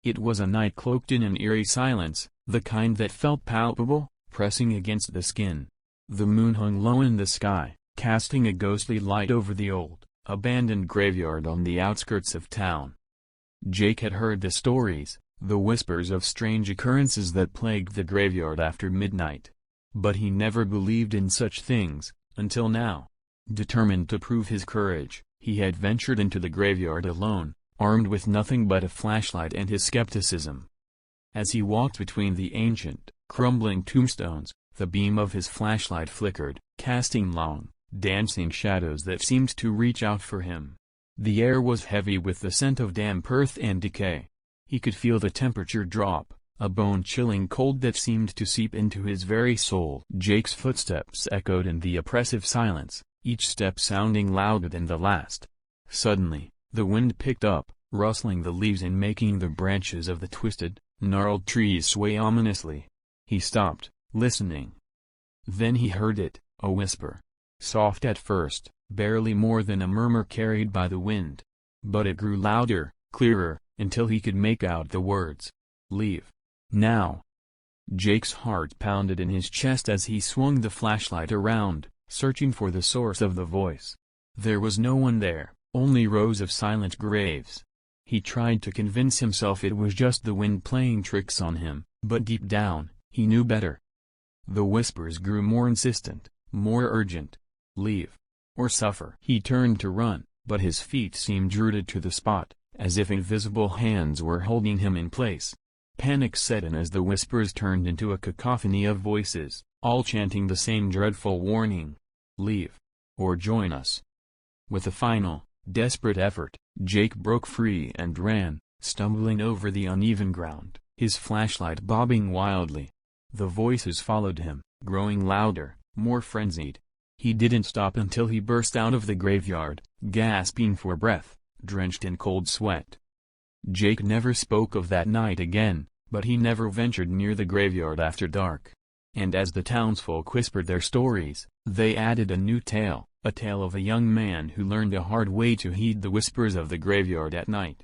It was a night cloaked in an eerie silence, the kind that felt palpable, pressing against the skin. The moon hung low in the sky, casting a ghostly light over the old, abandoned graveyard on the outskirts of town. Jake had heard the stories, the whispers of strange occurrences that plagued the graveyard after midnight. But he never believed in such things, until now. Determined to prove his courage, he had ventured into the graveyard alone, armed with nothing but a flashlight and his skepticism. As he walked between the ancient, crumbling tombstones, the beam of his flashlight flickered, casting long, dancing shadows that seemed to reach out for him. The air was heavy with the scent of damp earth and decay. He could feel the temperature drop, a bone-chilling cold that seemed to seep into his very soul. Jake's footsteps echoed in the oppressive silence, each step sounding louder than the last. Suddenly, the wind picked up, rustling the leaves and making the branches of the twisted, gnarled trees sway ominously. He stopped, listening. Then he heard it, a whisper. Soft at first, barely more than a murmur carried by the wind. But it grew louder, clearer, until he could make out the words. "Leave. Now." Jake's heart pounded in his chest as he swung the flashlight around, searching for the source of the voice. There was no one there, only rows of silent graves. He tried to convince himself it was just the wind playing tricks on him, but deep down, he knew better. The whispers grew more insistent, more urgent. "Leave. Or suffer." He turned to run, but his feet seemed rooted to the spot, as if invisible hands were holding him in place. Panic set in as the whispers turned into a cacophony of voices, all chanting the same dreadful warning. "Leave. Or join us." With a final, desperate effort, Jake broke free and ran, stumbling over the uneven ground, his flashlight bobbing wildly. The voices followed him, growing louder, more frenzied. He didn't stop until he burst out of the graveyard, gasping for breath, drenched in cold sweat. Jake never spoke of that night again, but he never ventured near the graveyard after dark. And as the townsfolk whispered their stories, they added a new tale, a tale of a young man who learned a hard way to heed the whispers of the graveyard at night.